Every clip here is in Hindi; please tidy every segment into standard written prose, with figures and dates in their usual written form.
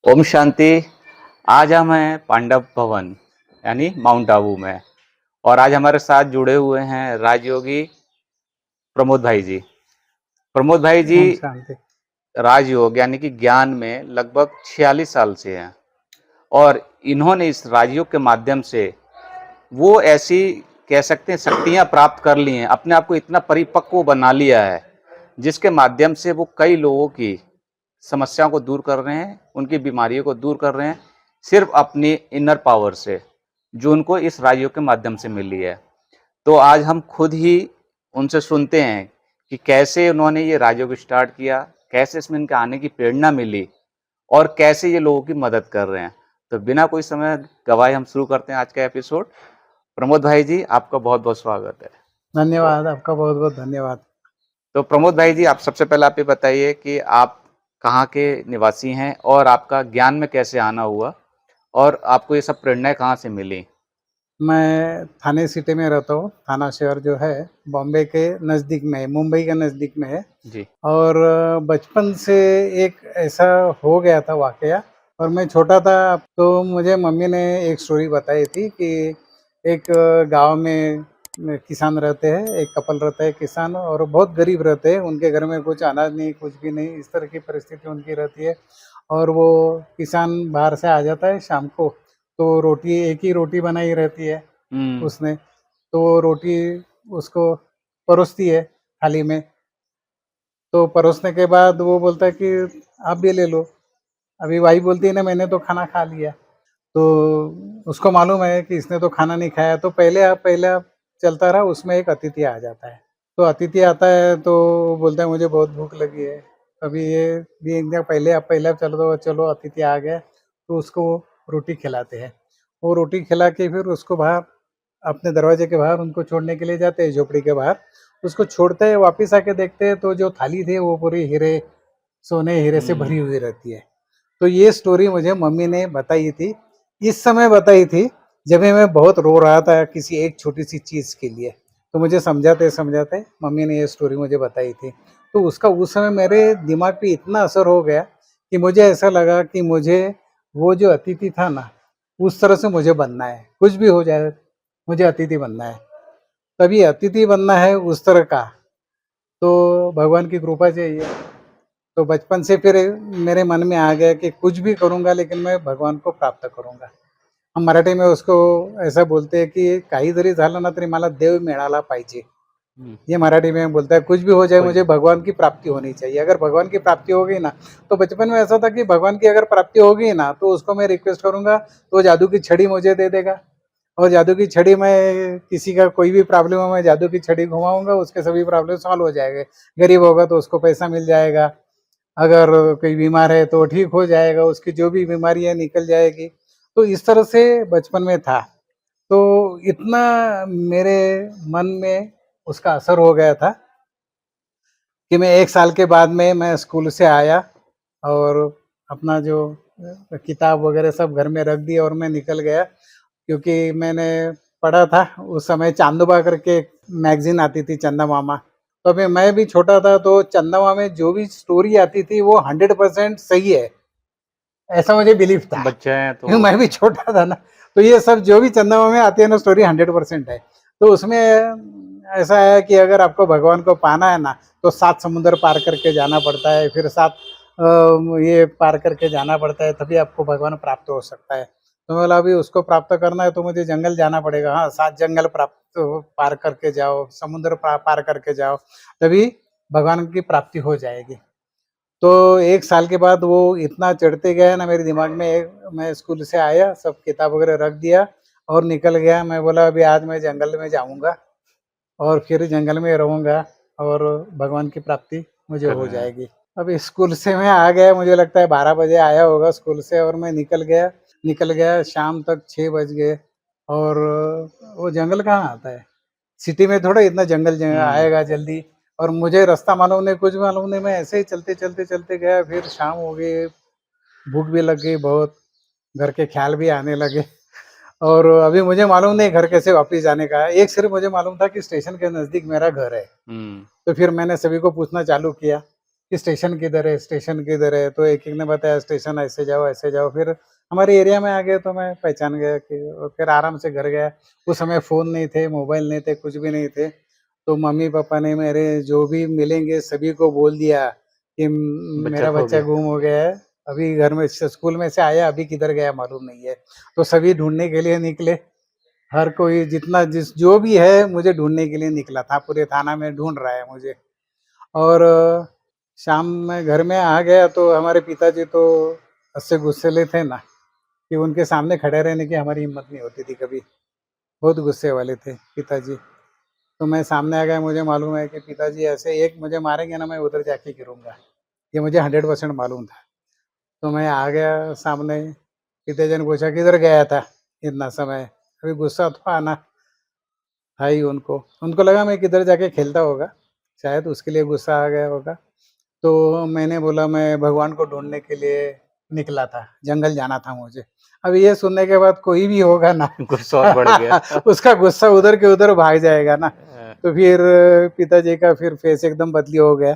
ओम शांति। आज हम हैं पांडव भवन यानी माउंट आबू में। और आज हमारे साथ जुड़े हुए हैं राजयोगी प्रमोद भाई जी। प्रमोद भाई जी ओम शांति। राजयोग यानी कि ज्ञान में लगभग 46 साल से हैं। और इन्होंने इस राजयोग के माध्यम से वो ऐसी कह सकते हैं शक्तियां प्राप्त कर ली हैं, अपने आप को इतना परिपक्व बना लिया है जिसके माध्यम से वो कई लोगों की समस्याओं को दूर कर रहे हैं, उनकी बीमारियों को दूर कर रहे हैं, सिर्फ अपनी इनर पावर से, जो उनको इस राजयोग के माध्यम से मिली है। तो आज हम खुद ही उनसे सुनते हैं कि कैसे उन्होंने ये राजयोग स्टार्ट किया, कैसे इसमें इनके आने की प्रेरणा मिली और कैसे ये लोगों की मदद कर रहे हैं। तो बिना कोई समय गवाए हम शुरू करते हैं आज का एपिसोड। प्रमोद भाई जी, आपका बहुत बहुत स्वागत है। धन्यवाद, आपका बहुत बहुत धन्यवाद। तो प्रमोद भाई जी, आप सबसे पहले आप ये बताइए कि आप कहाँ के निवासी हैं और आपका ज्ञान में कैसे आना हुआ और आपको ये सब प्रेरणाएं कहाँ से मिली? मैं थाने सिटी में रहता हूँ। थाना शहर जो है बॉम्बे के नज़दीक में है, मुंबई के नज़दीक में है। जी। और बचपन से एक ऐसा हो गया था वाकया। और मैं छोटा था तो मुझे मम्मी ने एक स्टोरी बताई थी कि एक गांव में किसान रहते हैं, एक कपल रहता है किसान, और बहुत गरीब रहते हैं। उनके घर में कुछ अनाज नहीं, कुछ भी नहीं, इस तरह की परिस्थिति उनकी रहती है। और वो किसान बाहर से आ जाता है शाम को, तो रोटी, एक ही रोटी बनाई रहती है हुँ। उसने। तो वो रोटी उसको परोसती है थाली में। तो परोसने के बाद वो बोलता है कि आप भी ले लो। अभी वाइफ बोलती है ना, मैंने तो खाना खा लिया। तो उसको मालूम है कि इसने तो खाना नहीं खाया। तो पहले चलता रहा, उसमें एक अतिथि आ जाता है। तो अतिथि आता है तो बोलता है मुझे बहुत भूख लगी है। अभी ये भी एक दिन पहले, आप पहले चलो, तो चलो अतिथि आ गया। तो उसको रोटी खिलाते हैं। वो रोटी खिला के फिर उसको बाहर, अपने दरवाजे के बाहर उनको छोड़ने के लिए जाते हैं, झोपड़ी के बाहर। उसको छोड़ते हैं, वापिस आके देखते हैं तो जो थाली थी वो पूरी हीरे, सोने हीरे से हुँ। भरी हुई रहती है। तो ये स्टोरी मुझे मम्मी ने बताई थी। इस समय बताई थी जब मैं बहुत रो रहा था किसी एक छोटी-सी चीज़ के लिए। तो मुझे समझाते-समझाते मम्मी ने ये स्टोरी मुझे बताई थी। तो उसका उस समय मेरे दिमाग पे इतना असर हो गया कि मुझे ऐसा लगा कि मुझे वो जो अतिथि था ना, उस तरह से मुझे बनना है। कुछ भी हो जाए, मुझे अतिथि बनना है। तभी अतिथि बनना है उस तरह का, तो भगवान की कृपा चाहिए। तो बचपन से फिर मेरे मन में आ गया कि कुछ भी करूँगा लेकिन मैं भगवान को प्राप्त करूँगा। हम मराठी में उसको ऐसा बोलते हैं कि काही जरी झालं ना तरी मला देव मिळाला पाहिजे। हुँ। ये मराठी में बोलता है, कुछ भी हो जाए कोई मुझे भगवान की प्राप्ति होनी चाहिए। अगर भगवान की प्राप्ति हो गई ना, तो बचपन में ऐसा था कि भगवान की अगर प्राप्ति हो गई ना, तो उसको मैं रिक्वेस्ट करूँगा तो जादू की छड़ी मुझे दे देगा। और जादू की छड़ी में किसी का कोई भी प्रॉब्लम हो, मैं जादू की छड़ी घुमाऊँगा, उसके सभी प्रॉब्लम सॉल्व हो जाएँगे। गरीब होगा तो उसको पैसा मिल जाएगा, अगर कोई बीमार है तो ठीक हो जाएगा, उसकी जो भी बीमारी है निकल जाएगी। तो इस तरह से बचपन में था। तो इतना मेरे मन में उसका असर हो गया था कि मैं 1 साल के बाद में मैं स्कूल से आया और अपना जो किताब वगैरह सब घर में रख दी और मैं निकल गया। क्योंकि मैंने पढ़ा था उस समय चांदोबा करके एक मैगज़ीन आती थी, चंदा मामा। तो अभी मैं भी छोटा था, तो चंदा मामा में जो भी स्टोरी आती थी वो 100% सही है, ऐसा मुझे बिलीव था। बच्चे हैं तो क्योंकि मैं भी छोटा था ना, तो ये सब जो भी चंदा मामा में आती है ना स्टोरी 100% है। तो उसमें ऐसा है कि अगर आपको भगवान को पाना है ना, तो 7 समुद्र पार करके जाना पड़ता है, फिर 7 ये पार करके जाना पड़ता है, तभी आपको भगवान प्राप्त हो सकता है। तो मैं बोला अभी उसको प्राप्त करना है तो मुझे जंगल जाना पड़ेगा। हाँ, 7 जंगल पार करके जाओ, समुद्र पार करके जाओ, तभी भगवान की प्राप्ति हो जाएगी। तो 1 साल के बाद वो इतना चढ़ते गया ना मेरे दिमाग में। मैं स्कूल से आया, सब किताब वगैरह रख दिया और निकल गया। मैं बोला अभी आज मैं जंगल में जाऊँगा और फिर जंगल में रहूँगा और भगवान की प्राप्ति मुझे हो करना है। जाएगी। अभी स्कूल से मैं आ गया, मुझे लगता है 12 बजे आया होगा स्कूल से, और मैं निकल गया शाम तक 6 बज गए। और वो जंगल कहाँ आता है? सिटी में थोड़ा इतना जंगल हुँ। आएगा जल्दी। और मुझे रास्ता मालूम नहीं, कुछ मालूम नहीं, मैं ऐसे ही चलते गया। फिर शाम हो गई, भूख भी लग गई बहुत, घर के ख्याल भी आने लगे। और अभी मुझे मालूम नहीं घर कैसे वापस जाने का है। एक सिर्फ मुझे मालूम था कि स्टेशन के नज़दीक मेरा घर है। हुँ। तो फिर मैंने सभी को पूछना चालू किया कि स्टेशन किधर है, तो एक-एक ने बताया स्टेशन ऐसे जाओ, फिर हमारे एरिया में आ गए तो मैं पहचान गया कि और फिर आराम से घर गया। उस समय फ़ोन नहीं थे, मोबाइल नहीं थे, कुछ भी नहीं थे। तो मम्मी-पापा ने मेरे जो भी मिलेंगे सभी को बोल दिया कि बच्चा मेरा खो बच्चा गया। गुम हो गया है, अभी घर में स स्कूल में से आया, अभी किधर गया मालूम नहीं है। तो सभी ढूँढने के लिए निकले, हर कोई जितना जिस जो भी है मुझे ढूँढने के लिए निकला था, पूरे थाना में ढूँढ रहा है मुझे। और शाम में घर में आ गया तो हमारे पिताजी तो ऐसे गुस्सैले थे ना कि उनके सामने खड़े रहने की हमारी हिम्मत नहीं होती थी कभी। बहुत गुस्से वाले थे पिताजी। तो मैं सामने आ गया, मुझे मालूम है कि पिताजी ऐसे एक मुझे मारेंगे ना, मैं उधर जाके गिरूँगा। ये मुझे 100% मालूम था। तो मैं आ गया सामने, पिताजी ने पूछा किधर गया था इतना समय? अभी गुस्सा तो आना था ही उनको। उनको लगा मैं किधर जाके खेलता होगा, शायद उसके लिए गुस्सा आ गया होगा। तो मैंने बोला मैं भगवान को ढूँढने के लिए निकला था, जंगल जाना था मुझे। अब ये सुनने के बाद कोई भी होगा ना गुस्सा और बढ़ गया। उसका गुस्सा उधर के उधर भाग जाएगा ना। अ, तो फिर पिताजी का फिर फेस एकदम बदली हो गया।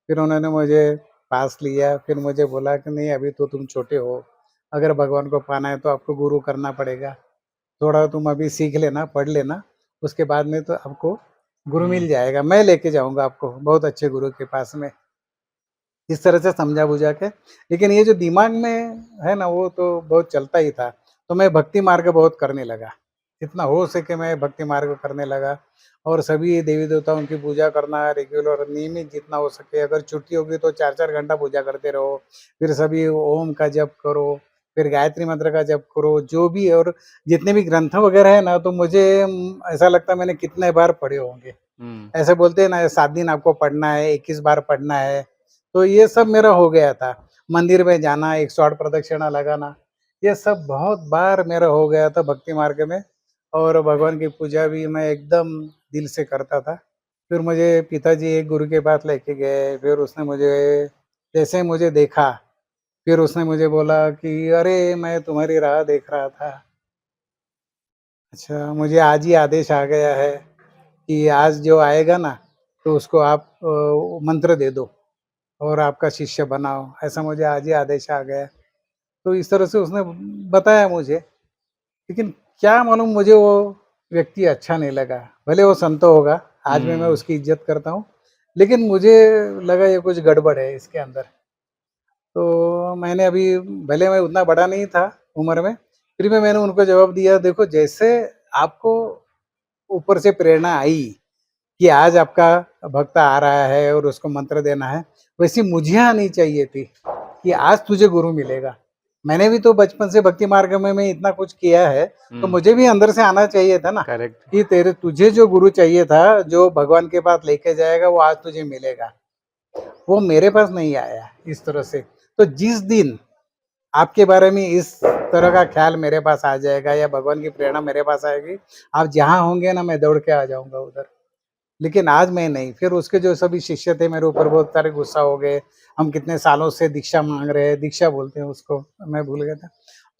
फिर उन्होंने मुझे पास लिया, फिर मुझे बोला कि नहीं अभी तो तुम छोटे हो, अगर भगवान को पाना है तो आपको गुरु करना पड़ेगा। थोड़ा तुम अभी सीख लेना, पढ़ लेना, उसके बाद में तो आपको गुरु हुँ, मिल जाएगा। मैं लेके जाऊँगा आपको बहुत अच्छे गुरु के पास में। इस तरह से समझा-बुझा के, लेकिन ये जो दिमाग में है ना, वो तो बहुत चलता ही था। तो मैं भक्ति मार्ग बहुत करने लगा। जितना हो सके मैं भक्ति मार्ग करने लगा और सभी देवी-देवताओं की पूजा करना रेगुलर नियमित जितना हो सके। अगर छुट्टी होगी तो 4-4 घंटा पूजा करते रहो। फिर सभी ओम का जप करो, फिर गायत्री मंत्र का जप करो, जो भी और जितने भी ग्रंथ वगैरह है ना, तो मुझे ऐसा लगता है मैंने कितने बार पढ़े होंगे। हुँ, ऐसे बोलते हैं ना 7 दिन आपको पढ़ना है, 21 बार पढ़ना है, तो ये सब मेरा हो गया था। मंदिर में जाना, 108 प्रदक्षिणा लगाना, ये सब बहुत बार मेरा हो गया था भक्ति मार्ग में और भगवान की पूजा भी मैं एकदम दिल से करता था। फिर मुझे पिताजी एक गुरु के पास लेके गए, फिर उसने मुझे जैसे ही मुझे देखा, फिर उसने मुझे बोला कि, "अरे! मैं तुम्हारी राह देख रहा था। अच्छा, मुझे आज ही आदेश आ गया है कि आज जो आएगा ना, तो उसको आप मंत्र दे दो और आपका शिष्य बनाओ, ऐसा मुझे आज ही आदेश आ गया। तो इस तरह से उसने बताया मुझे, लेकिन क्या मालूम मुझे वो व्यक्ति अच्छा नहीं लगा। भले वो संत होगा, आज भी मैं हुँ, उसकी इज़्ज़त करता हूँ, लेकिन मुझे लगा ये कुछ गड़बड़ है इसके अंदर। तो मैंने अभी भले मैं उतना बड़ा नहीं था उम्र में, फिर भी मैंने उनको जवाब दिया, देखो जैसे आपको ऊपर से प्रेरणा आई कि आज आपका भक्त आ रहा है और उसको मंत्र देना है, वैसी मुझे आनी चाहिए थी कि आज तुझे गुरु मिलेगा। मैंने भी तो बचपन से भक्ति मार्ग में मैं इतना कुछ किया है, तो हुँ, मुझे भी अंदर से आना चाहिए था ना करेक्ट। कि तेरे तुझे जो गुरु चाहिए था, जो भगवान के पास लेके जाएगा, वो आज तुझे मिलेगा। वो मेरे पास नहीं आया इस तरह से। तो जिस दिन आपके बारे में इस तरह का ख़्याल मेरे पास आ जाएगा या भगवान की प्रेरणा मेरे पास आएगी, आप जहाँ होंगे ना मैं दौड़ के आ जाऊँगा उधर। लेकिन आज मैं नहीं, फिर उसके जो सभी शिष्य थे मेरे ऊपर बहुत सारे गुस्सा हो गए। हम कितने सालों से दीक्षा माँग रहे हैं, दीक्षा बोलते हैं उसको, मैं भूल गया था।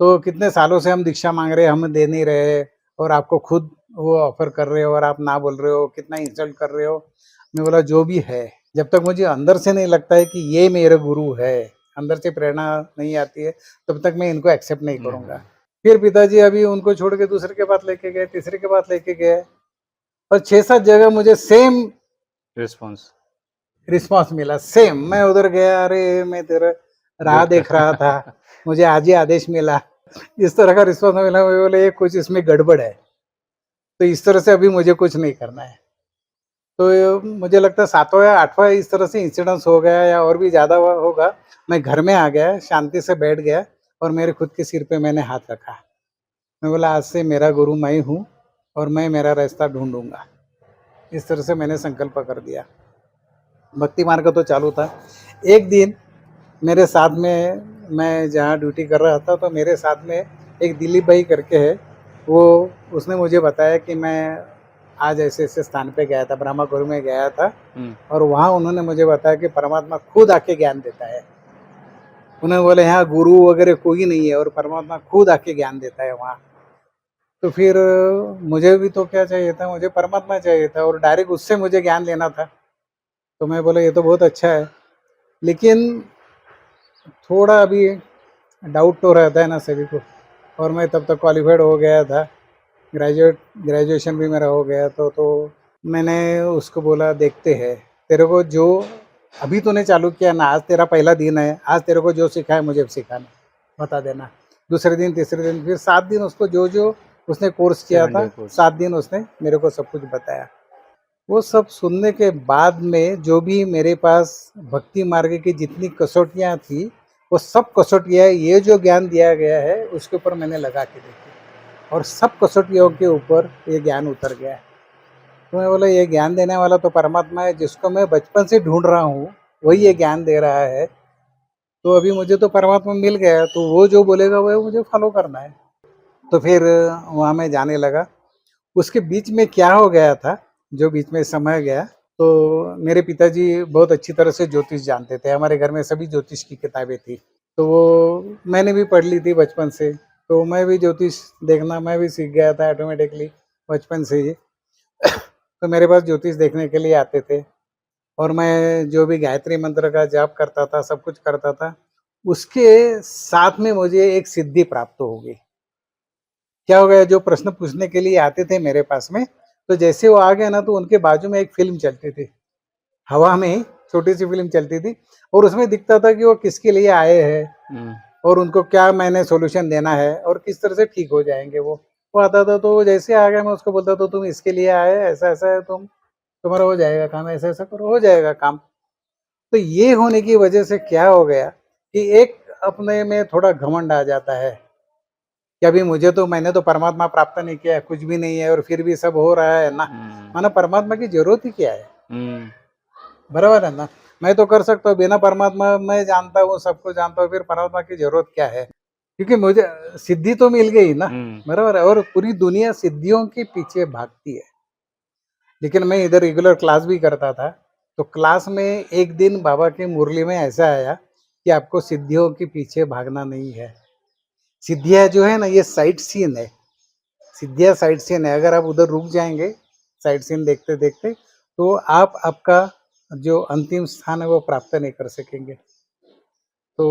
तो कितने सालों से हम दीक्षा माँग रहे हैं, हम दे नहीं रहे और आपको खुद वो ऑफ़र कर रहे हो और आप ना बोल रहे हो, कितना इंसल्ट कर रहे हो। मैं बोला जो भी है, जब तक मुझे अंदर से नहीं लगता है कि ये मेरे गुरु है, अंदर से प्रेरणा नहीं आती है, तब तक मैं इनको एक्सेप्ट नहीं करूँगा। नहीं, फिर पिताजी अभी उनको छोड़ के दूसरे के पास लेके गए, तीसरे के पास लेके गए और 6-7 जगह मुझे सेम रिस्पॉन्स रिस्पॉन्स मिला, सेम। मैं उधर गया, अरे! मैं तेरा राह वेट देख रहा था, कर मुझे आज ही आदेश मिला। इस तरह का रिस्पॉन्स मिला, मैं बोले ये कुछ इसमें गड़बड़ है, तो इस तरह से अभी मुझे कुछ नहीं करना है। तो मुझे लगता है 7वाँ या 8वाँ इस तरह से इंसिडेंस हो गया या और भी ज़्यादा हुआ होगा। मैं घर में आ गया, शांति से बैठ गया और मेरे खुद के सिर पे मैंने हाथ रखा। मैं बोला आज से मेरा गुरु मैं हूँ और मैं मेरा रास्ता ढूँढूँगा। इस तरह से मैंने संकल्प कर दिया। भक्ति मार्ग तो चालू था। एक दिन मेरे साथ में मैं जहाँ ड्यूटी कर रहा था तो मेरे साथ में एक दिलीप भाई करके है, वो उसने मुझे बताया कि मैं आज ऐसे-ऐसे स्थान पे गया था, ब्रह्मकुरु में गया था हुँ, और वहाँ उन्होंने मुझे बताया कि परमात्मा खुद आके ज्ञान देता है। उन्होंने बोले यहाँ गुरु वगैरह कोई नहीं है और परमात्मा खुद आके ज्ञान देता है वहाँ। तो फिर मुझे भी तो क्या चाहिए था, मुझे परमात्मा चाहिए था और डायरेक्ट उससे मुझे ज्ञान लेना था। तो मैं बोला ये तो बहुत अच्छा है। लेकिन थोड़ा अभी डाउट तो रहता है ना सभी को। और मैं तब तक क्वालिफाइड हो गया था, ग्रेजुएशन भी मेरा हो गया तो मैंने उसको बोला देखते हैं, तेरे को जो अभी तूने चालू किया ना, आज तेरा पहला दिन है, आज तेरे को जो सीखा है मुझे सिखाना, बता देना। दूसरे दिन, तीसरे दिन, फिर 7 दिन उसको जो जो उसने कोर्स किया 7 था, डे कोर्स। 7 दिन उसने मेरे को सब कुछ बताया। वो सब सुनने के बाद में जो भी मेरे पास भक्ति मार्ग की जितनी कसौटियाँ थी, वो सब कसौटियाँ, ये जो ज्ञान दिया गया है उसके ऊपर मैंने लगा के देखी, और सब कसौटियों के ऊपर ये ज्ञान उतर गया है। तो मैं बोला ये ज्ञान देने वाला तो परमात्मा है, जिसको मैं बचपन से ढूंढ रहा हूँ, वही ये ज्ञान दे रहा है। तो अभी मुझे तो परमात्मा मिल गया, तो वो जो बोलेगा वो मुझे फॉलो करना है। तो फिर वहाँ मैं जाने लगा। उसके बीच में क्या हो गया था, जो बीच में समय गया, तो मेरे पिताजी बहुत अच्छी तरह से ज्योतिष जानते थे, हमारे घर में सभी ज्योतिष की किताबें थी, तो वो मैंने भी पढ़ ली थी बचपन से। तो मैं भी ज्योतिष देखना मैं भी सीख गया था ऑटोमेटिकली बचपन से ही। तो मेरे पास ज्योतिष देखने के लिए आते थे, और मैं जो भी गायत्री मंत्र का जाप करता था, सब कुछ करता था। उसके साथ में मुझे एक सिद्धि प्राप्त हो गई। क्या हो गया, जो प्रश्न पूछने के लिए आते थे मेरे पास में, तो जैसे वो आ गए ना, तो उनके बाजू में एक फिल्म चलती थी, हवा में ही छोटी सी फिल्म चलती थी, और उसमें दिखता था कि वो किसके लिए आए हैं, हम्म। और उनको क्या मैंने सॉल्यूशन देना है, और किस तरह से ठीक हो जाएंगे वो आता था। तो वो जैसे आ गया, मैं उसको बोलता था तुम इसके लिए आए, ऐसा ऐसा है, तुम्हारा हो जाएगा काम, ऐसा ऐसा करो, हो जाएगा काम। तो ये होने की वजह से क्या हो गया कि एक अपने में थोड़ा घमंड आ जाता है कि अभी मैंने तो परमात्मा प्राप्त नहीं किया है, कुछ भी नहीं है, और फिर भी सब हो रहा है ना। हम्म। माना परमात्मा की जरूरत ही क्या है, हम्म। बराबर है ना। मैं तो कर सकता हूँ बिना परमात्मा, मैं जानता हूँ, सबको जानता हूँ, फिर परमात्मा की जरूरत क्या है, क्योंकि मुझे सिद्धि तो मिल गई ना, हम्म। बराबर है। और पूरी दुनिया सिद्धियों के पीछे भागती है, लेकिन मैं इधर रेगुलर क्लास भी करता था। तो क्लास में एक दिन बाबा की मुरली में ऐसा आया कि आपको सिद्धियों के पीछे भागना नहीं है। सिद्धियां जो है ना, ये साइट सीन है, सिद्धियां साइट सीन है। अगर आप उधर रुक जाएंगे साइट सीन देखते देखते, तो आप आपका जो अंतिम स्थान है वो प्राप्त नहीं कर सकेंगे। तो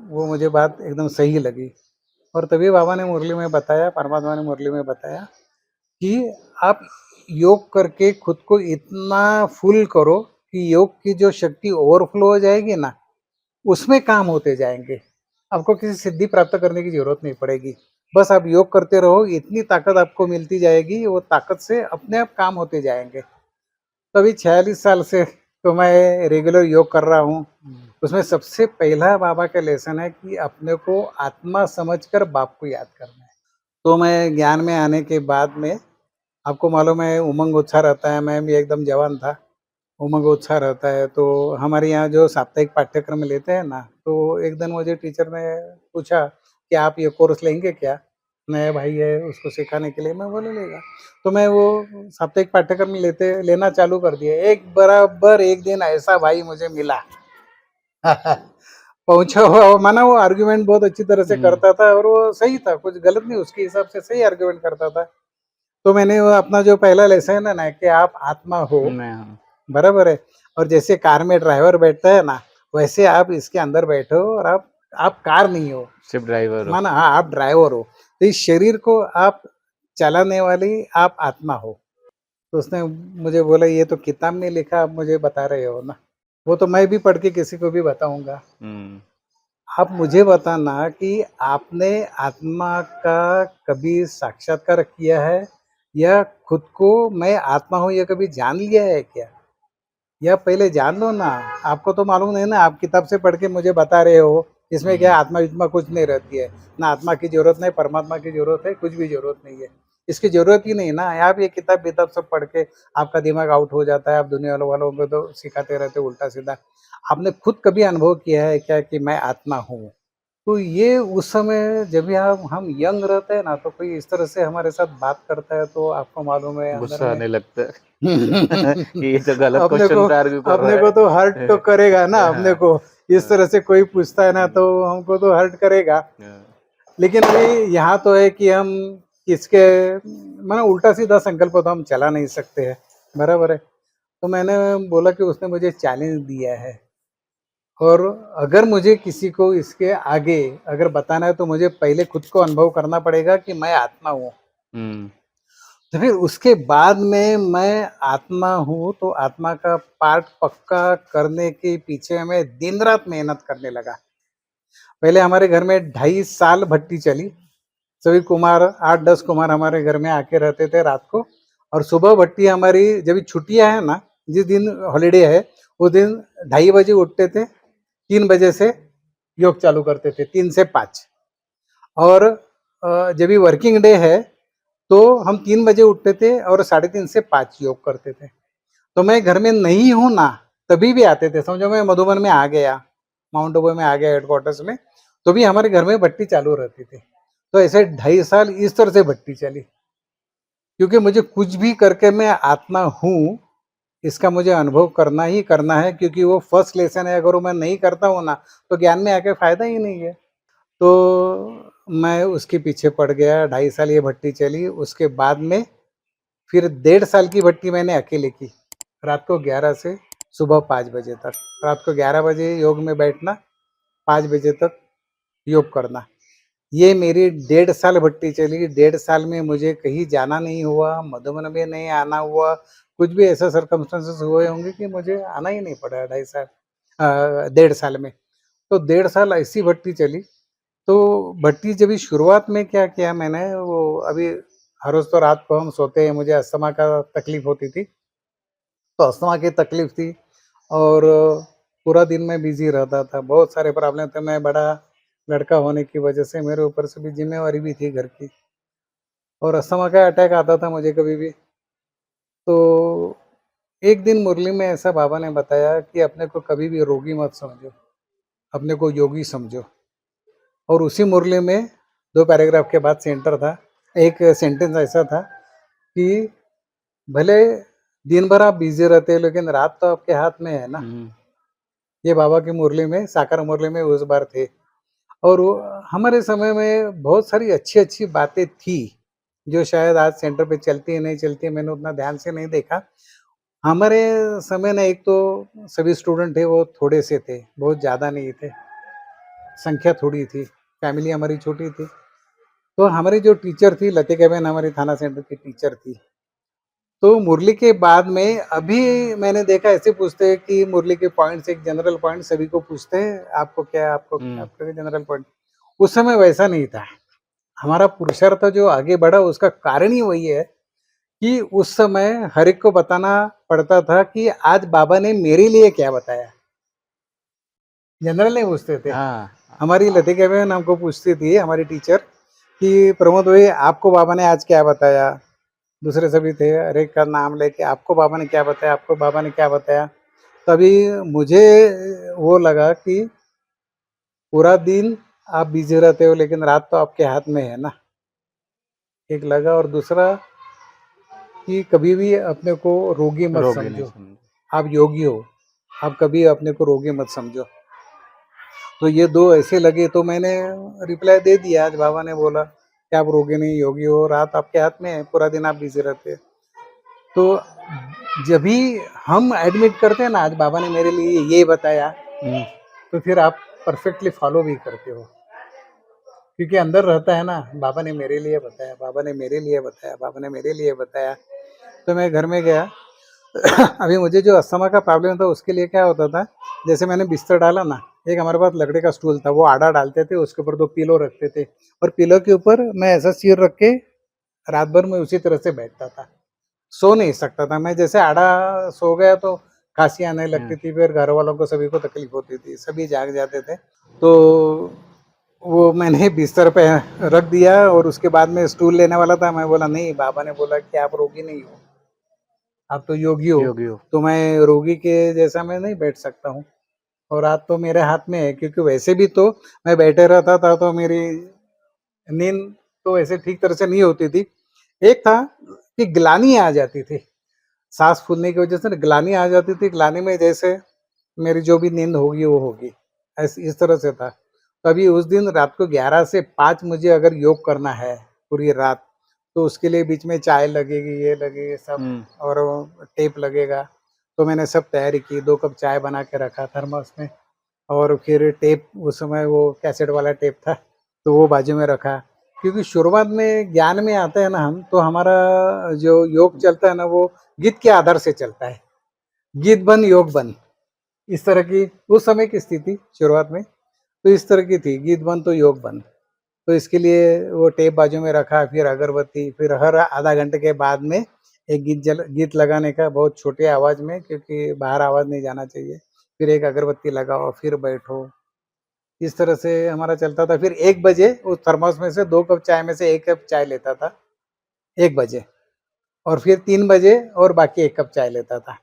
वो मुझे बात एकदम सही लगी, और तभी बाबा ने मुरली में बताया, परमात्मा ने मुरली में बताया कि आप योग करके खुद को इतना फुल करो कि योग की जो शक्ति ओवरफ्लो हो जाएगी ना, उसमें काम होते जाएंगे। आपको किसी सिद्धि प्राप्त करने की जरूरत नहीं पड़ेगी, बस आप योग करते रहो, इतनी ताकत आपको मिलती जाएगी, वो ताकत से अपने आप काम होते जाएंगे। तो अभी 46 साल से तो मैं रेगुलर योग कर रहा हूँ। उसमें सबसे पहला बाबा का लेसन है कि अपने को आत्मा समझकर बाप को याद करना है। तो मैं ज्ञान में आने के बाद में, आपको मालूम है उमंग उत्साह रहता है, मैं भी एकदम जवान था, उमंग उत्साह रहता है। तो हमारे यहाँ जो साप्ताहिक पाठ्यक्रम लेते हैं ना, तो एक दिन मुझे टीचर ने पूछा कि आप ये कोर्स लेंगे क्या, नया भाई है उसको सिखाने के लिए। मैं बोले लेगा। तो मैं वो साप्ताहिक पाठ्यक्रम लेना चालू कर दिया। एक बराबर एक दिन ऐसा भाई मुझे मिला पहुंचा हुआ, माना वो आर्ग्यूमेंट बहुत अच्छी तरह से हम्म। करता था, और वो सही था, कुछ गलत नहीं, उसके हिसाब से सही आर्ग्यूमेंट करता था। तो मैंने वो अपना जो पहला लेसन है ना कि आप आत्मा हो, मैं हाँ। बराबर है, और जैसे कार में ड्राइवर बैठता है ना, वैसे आप इसके अंदर बैठो, और आप कार नहीं हो, सिर्फ ड्राइवर हो। माना हाँ आप ड्राइवर हो, तो इस शरीर को आप चलाने वाली आप आत्मा हो। तो उसने मुझे बोला ये तो किताब में लिखा, आप मुझे बता रहे हो ना। वो तो मैं भी पढ़ के किसी को भी बताऊंगा। हम्म। आप मुझे बताना कि आपने आत्मा का कभी साक्षात्कार किया है, या खुद को मैं आत्मा हूँ ये कभी जान लिया है क्या? या पहले जान लो ना। आपको तो मालूम नहीं ना, आप किताब से पढ़ के मुझे बता रहे हो, इसमें क्या हम्म। आत्मा वित्मा कुछ नहीं रहती है, ना आत्मा की जरूरत नहीं, परमात्मा की जरूरत है, कुछ भी जरूरत नहीं है, इसकी जरूरत ही नहीं ना। आप ये किताब विताब सब पढ़ के आपका दिमाग आउट हो जाता है, आप दुनिया वालों को तो सिखाते रहते हो उल्टा सीधा। आपने खुद कभी अनुभव किया है क्या कि मैं आत्मा हूँ? तो ये उस समय जब भी हम यंग रहते हैं ना, तो कोई इस तरह से हमारे साथ बात करता है, तो आपको मालूम है अंदर गुस्सा में आने लगता है कि ये तो गलत अपने को क्वेश्चन पे आर्ग्यू कर रहा अपने को तो हर्ट तो है। करेगा ना, अपने हाँ। को इस हाँ। तरह से कोई पूछता है ना, तो हमको तो हर्ट करेगा। हाँ। लेकिन अभी यहाँ तो है कि हम किसके, माना उल्टा सीधा संकल्प तो हम चला नहीं सकते हैं, बराबर है। तो मैंने बोला कि उसने मुझे चैलेंज दिया है और अगर मुझे किसी को इसके आगे अगर बताना है तो मुझे पहले खुद को अनुभव करना पड़ेगा कि मैं आत्मा हूँ। हम्म, तो फिर उसके बाद में मैं आत्मा हूँ तो आत्मा का पार्ट पक्का करने के पीछे मैं दिन रात मेहनत करने लगा। पहले हमारे घर में 2.5 साल भट्टी चली। सभी कुम्हार 8-10 कुम्हार हमारे घर में आके रहते थे रात को, और सुबह भट्टी हमारी जब छुट्टियां है ना, जिस दिन हॉलीडे है उस दिन 2:30 बजे उठते थे, 3 बजे से योग चालू करते थे, 3 से 5। और जब भी वर्किंग डे है तो हम 3 बजे उठते थे और 3:30 से 5 योग करते थे। तो मैं घर में नहीं हूँ ना, तभी भी आते थे। समझो मैं मधुबन में आ गया, माउंट आबू में आ गया हेडक्वार्टर्स में, तो भी हमारे घर में भट्टी चालू रहती थी। तो ऐसे 2.5 साल इस तरह से भट्टी चली, क्योंकि मुझे कुछ भी करके मैं आत्मा हूँ, इसका मुझे अनुभव करना ही करना है, क्योंकि वो फर्स्ट लेसन है। अगर वो मैं नहीं करता हूँ ना, तो ज्ञान में आके फायदा ही नहीं है। तो मैं उसके पीछे पड़ गया, 2.5 साल ये भट्टी चली। उसके बाद में फिर 1.5 साल की भट्टी मैंने अकेले की, रात को 11 से सुबह 5 बजे तक। रात को 11 बजे योग में बैठना, 5 बजे तक योग करना। ये मेरी 1.5 साल भट्टी चली। 1.5 साल में मुझे कहीं जाना नहीं हुआ, मधुबन में नहीं आना हुआ, कुछ भी ऐसा सर्कमस्टेंसेस हुए होंगे कि मुझे आना ही नहीं पड़ा 1.5 साल में। तो 1.5 साल ऐसी भट्टी चली। तो भट्टी जब भी शुरुआत में क्या किया मैंने, वो अभी हर रोज़ तो रात को हम सोते हैं, मुझे अस्थमा का तकलीफ़ होती थी। तो अस्थमा की तकलीफ़ थी, और पूरा दिन मैं बिज़ी रहता था, बहुत सारे प्रॉब्लम थे। मैं बड़ा लड़का होने की वजह से मेरे ऊपर से भी ज़िम्मेवारी भी थी घर की, और अस्थमा का अटैक आता था मुझे कभी भी। तो एक दिन मुरली में ऐसा बाबा ने बताया कि अपने को कभी भी रोगी मत समझो, अपने को योगी समझो। और उसी मुरली में 2 पैराग्राफ के बाद सेंटर था। एक सेंटेंस ऐसा था कि भले दिन भर आप बिज़ी रहते हो, लेकिन रात तो आपके हाथ में है ना। हम्म, ये बाबा की मुरली में, साकार मुरली में उस बार थे। और वो हमारे समय में बहुत सारी अच्छी-अच्छी बातें थी, जो शायद आज सेंटर पे चलती है, नहीं चलती है, मैंने उतना ध्यान से नहीं देखा। हमारे समय में एक तो सभी स्टूडेंट थे वो थोड़े से थे, बहुत ज़्यादा नहीं थे, संख्या थोड़ी थी, फैमिली हमारी छोटी थी। तो हमारी जो टीचर थी लतिका बहन, हमारी थाना सेंटर की टीचर थी। तो मुरली के बाद में अभी मैंने देखा ऐसे पूछते हैं कि मुरली के पॉइंट्स, एक जनरल पॉइंट सभी को पूछते हैं, आपको क्या है, आपको क्या है, हम्म, आपका जनरल पॉइंट। उस समय वैसा नहीं था। हमारा पुरुषार्थ जो आगे बढ़ा उसका कारण ही वही है कि उस समय हर एक को बताना पड़ता था कि आज बाबा ने मेरे लिए क्या बताया। जनरल नहीं पूछते थे। हाँ, हमारी लतिका बहन हमको पूछती थी, हमारी टीचर, कि प्रमोद भाई आपको बाबा ने आज क्या बताया। दूसरे सभी थे, हर एक का नाम लेके आपको बाबा ने क्या बताया, आपको बाबा ने क्या बताया। तभी मुझे वो लगा कि पूरा दिन आप बिजी रहते हो, लेकिन रात तो आपके हाथ में है ना, एक लगा। और दूसरा कि कभी भी अपने को रोगी मत रोगी नहीं समझो, समझे। आप योगी हो, आप कभी अपने को रोगी मत समझो। तो ये दो ऐसे लगे, तो मैंने रिप्लाई दे दिया। आज बाबा ने बोला कि आप रोगी नहीं, योगी हो, रात आपके हाथ में है, पूरा दिन आप बिजी रहते हैं। तो जब भी हम एडमिट करते हैं ना, आज बाबा ने मेरे लिए ये बताया, हम्म, तो फिर आप परफेक्टली फॉलो भी करते हो, क्योंकि अंदर रहता है ना, बाबा ने मेरे लिए बताया, बाबा ने मेरे लिए बताया, बाबा ने मेरे लिए बताया। तो मैं घर में गया। अभी मुझे जो अस्थमा का प्रॉब्लम था उसके लिए क्या होता था, जैसे मैंने बिस्तर डाला ना, एक हमारे पास लकड़े का स्टूल था, वो आड़ा डालते थे, उसके ऊपर 2 पिलो रखते थे, और पिलो के ऊपर मैं ऐसा सिर रख के रात भर में उसी तरह से बैठता था। सो नहीं सकता था मैं, जैसे आड़ा सो गया तो खांसी आने लगती हम्म, थी, फिर घर वालों को सभी को तकलीफ होती थी, सभी जाग जाते थे। तो वो मैंने बिस्तर पे रख दिया, और उसके बाद में स्टूल लेने वाला था, मैं बोला नहीं, बाबा ने बोला कि आप रोगी नहीं हो, आप तो योगी हो। योगी हो। तो मैं रोगी के जैसा मैं नहीं बैठ सकता हूँ, और आज तो मेरे हाथ में है, क्योंकि वैसे भी तो मैं बैठे रहता था तो मेरी नींद तो ऐसे ठीक तरह से नहीं होती थी। एक था कि ग्लानि आ जाती थी, सांस फूलने की वजह से ना ग्लानि आ जाती थी, ग्लानि में जैसे मेरी जो भी नींद होगी वो होगी, ऐसे इस तरह से था। तभी उस दिन रात को 11 से 5 मुझे अगर योग करना है पूरी रात, तो उसके लिए बीच में चाय लगेगी, ये लगेगी सब, हम्म, और टेप लगेगा। तो मैंने सब तैयारी की, 2 कप चाय बना के रखा थर्मस में, और फिर टेप, उस समय वो कैसेट वाला टेप था, तो वो बाजू में रखा। क्योंकि शुरुआत में ज्ञान में आते हैं ना हम, तो हमारा जो योग चलता है ना, वो गीत के आधार से चलता है। गीत बन योग बन, इस तरह की उस समय की स्थिति शुरुआत में तो इस तरह की थी, गीत बन तो योग बन। तो इसके लिए वो टेप बाजू में रखा, फिर अगरबत्ती, फिर हर आधा घंटे के बाद में एक गीत लगाने का, बहुत छोटे आवाज़ में, क्योंकि बाहर आवाज़ नहीं जाना चाहिए। फिर एक अगरबत्ती लगाओ, फिर बैठो। इस तरह से हमारा चलता था। फिर 1 बजे उस थर्मस में से 2 कप चाय में से 1 कप चाय लेता था, 1 बजे, और फिर 3 बजे और बाकी 1 कप चाय लेता था।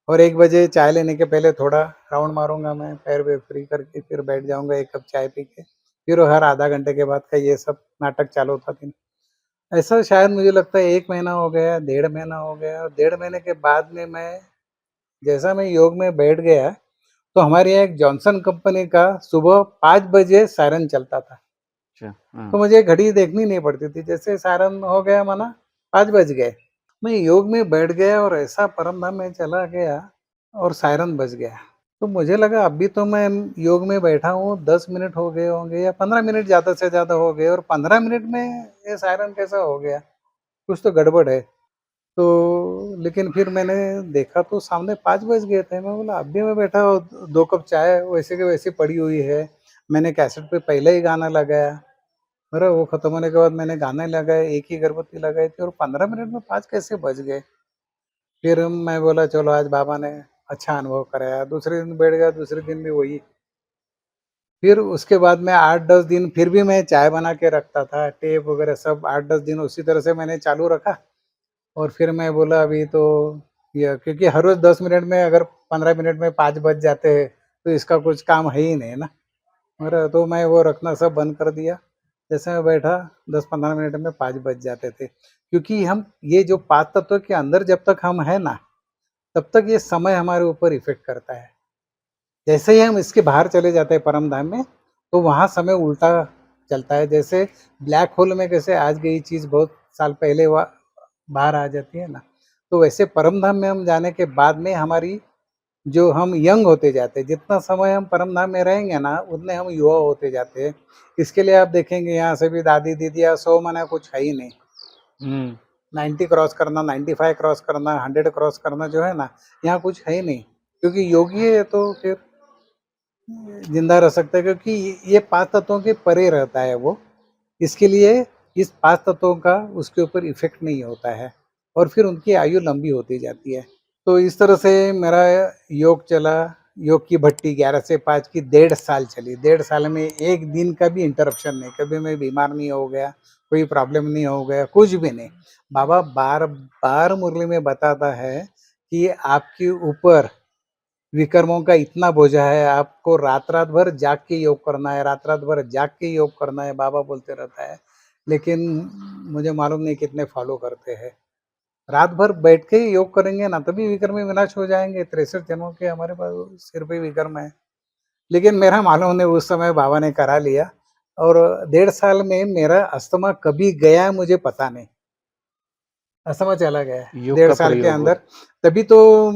और 1 बजे चाय लेने के पहले थोड़ा राउंड मारूँगा मैं, पैर-वैर फ्री करके, फिर बैठ जाऊँगा 1 कप चाय पी के। फिर हर आधा घंटे के बाद का ये सब नाटक चालू होता था। ऐसा शायद मुझे लगता है 1 महीना हो गया, 1.5 महीना हो गया, और 1.5 महीने के बाद में जैसा मैं योग में बैठ गया, तो हमारे यहाँ एक जॉनसन कंपनी का सुबह 5 बजे सायरन चलता था। अच्छा, तो हाँ। मुझे घड़ी देखनी नहीं पड़ती थी, जैसे सायरन हो गया माना 5 बज गए। मैं योग में बैठ गया और ऐसा परम धाम में चला गया और सायरन बज गया। तो मुझे लगा अभी तो मैं योग में बैठा हूँ, 10 मिनट हो गए होंगे या 15 मिनट ज़्यादा से ज़्यादा हो गए, और 15 मिनट में ये सायरन कैसा हो गया? कुछ तो गड़बड़ है। तो लेकिन फिर मैंने देखा तो सामने 5 बज गए थे। मैं बोला अभी मैं बैठा हूँ, 2 कप चाय वैसे की वैसी पड़ी हुई है। मैंने कैसेट पे पहले ही गाना लगाया। अरे वो खत्म होने के बाद मैंने गाने लगाए, एक ही अगरबत्ती लगाई थी, और 15 मिनट में 5 कैसे बज गए? फिर मैं बोला चलो आज बाबा ने अच्छा अनुभव कराया। दूसरे दिन बैठ गया, दूसरे दिन भी वही। फिर उसके बाद में 8-10 दिन फिर भी मैं चाय बना के रखता था, टेप वगैरह सब 8-10 दिन उसी तरह से मैंने चालू रखा। और फिर मैं बोला अभी तो ये, क्योंकि हर रोज़ 10 मिनट में अगर 15 मिनट में 5 बज जाते हैं, तो इसका कुछ काम है ही नहीं ना। मेरा तो मैं वो रखना सब बंद कर दिया। जैसे मैं बैठा 10-15 मिनट में 5 बज जाते थे। क्योंकि हम ये जो 5 तत्वों के अंदर जब तक हम हैं ना, तब तक ये समय हमारे ऊपर इफ़ेक्ट करता है। जैसे ही हम इसके बाहर चले जाते हैं परम धाम में, तो वहाँ समय उल्टा चलता है। जैसे ब्लैक होल में कैसे आज गई चीज़ बहुत साल पहले बाहर आ जाती है ना, तो वैसे परम धाम में हम जाने के बाद में हमारी जो हम यंग होते जाते हैं, जितना समय हम परम धाम में रहेंगे ना, उतने हम युवा होते जाते हैं। इसके लिए आप देखेंगे यहाँ सभी दादी-दीदियाँ 100 मना कुछ है ही नहीं। हुँ। 90 क्रॉस करना, 95 क्रॉस करना, 100 क्रॉस करना जो है ना, यहाँ कुछ है ही नहीं। क्योंकि योगी है तो फिर ज़िंदा रह सकता है, क्योंकि ये 5 तत्वों के परे रहता है वो। इसके लिए इस 5 तत्वों का उसके ऊपर इफ़ेक्ट नहीं होता है, और फिर उनकी आयु लंबी होती जाती है। तो इस तरह से मेरा योग चला। योग की भट्टी 11 से 5 की 1.5 साल चली। 1.5 साल में 1 दिन का भी इंटरप्शन नहीं, कभी मैं बीमार नहीं हो गया, कोई प्रॉब्लम नहीं हो गया, कुछ भी नहीं। बाबा बार-बार मुरली में बताता है कि आपके ऊपर विकर्मों का इतना बोझा है, आपको रात-रात भर जाग के योग करना है, रात-रात भर जाग के योग करना है, बाबा बोलते रहता है। लेकिन मुझे मालूम नहीं कितने फॉलो करते हैं। रात भर बैठ के ही योग करेंगे ना, तभी विकर्म विनाश हो जाएँगे। 63 जन्मों के हमारे पास सिर पे विकर्म है। लेकिन मेरा मालूम नहीं, उस समय बाबा ने करा लिया, और 1.5 साल में मेरा अस्थमा कभी गया मुझे पता नहीं। अस्थमा चला गया है योग 1.5 का साल के प्रयोग। अंदर। तभी तो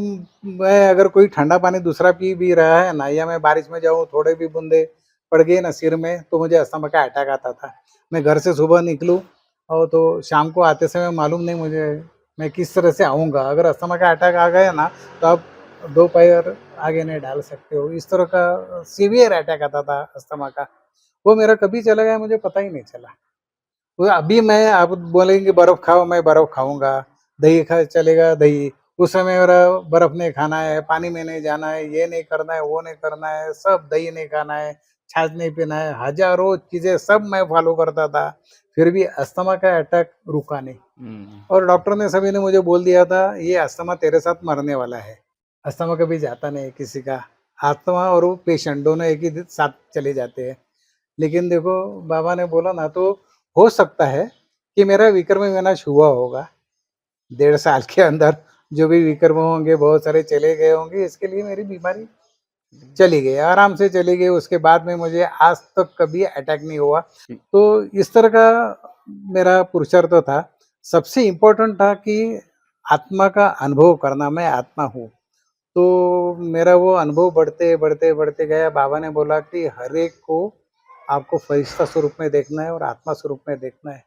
मैं अगर कोई ठंडा पानी दूसरा पी भी रहा है ना, या मैं बारिश में जाऊँ, थोड़े भी बूंदे पड़ गई ना सिर में, तो मुझे अस्थमा का अटैक आता था। मैं घर से सुबह निकलूँ और तो शाम को आते समय मालूम नहीं मुझे मैं किस तरह से आऊँगा। अगर अस्थमा का अटैक आ गया ना, तो आप 2 पैर आगे नहीं डाल सकते हो। इस तरह का सीवियर अटैक आता था अस्थमा का। वो मेरा कभी चला गया मुझे पता ही नहीं चला। वो अभी मैं आप बोलेंगे बर्फ खाओ, मैं बर्फ खाऊँगा, दही खा चलेगा दही, उस समय मेरा बर्फ नहीं खाना है, पानी में नहीं जाना है, ये नहीं करना है, वो नहीं करना है, सब दही नहीं खाना है, छाछ नहीं पीना है, हज़ारों चीज़ें सब मैं फॉलो करता था, फिर भी अस्थमा का अटैक रुका नहीं। हुँ। और डॉक्टर ने सभी ने मुझे बोल दिया था, ये अस्थमा तेरे साथ मरने वाला है। अस्थमा कभी जाता नहीं है किसी का, अस्थमा और वो पेशेंट दोनों एक ही साथ चले जाते हैं। लेकिन देखो बाबा ने बोला ना, तो हो सकता है कि मेरा विक्रम विनाश हुआ होगा 1.5 साल के अंदर। जो भी विक्रम होंगे बहुत सारे चले गए होंगे, इसके लिए मेरी बीमारी चली गई, आराम से चली गई। उसके बाद में मुझे आज तक कभी अटैक नहीं हुआ। जी। तो इस तरह का मेरा पुरुषार्थ था। सबसे इम्पोर्टेंट था कि आत्मा का अनुभव करना, मैं आत्मा हूँ। तो मेरा वो अनुभव बढ़ते बढ़ते बढ़ते गया। बाबा ने बोला कि हर एक को आपको फरिश्ता स्वरूप में देखना है और आत्मा स्वरूप में देखना है।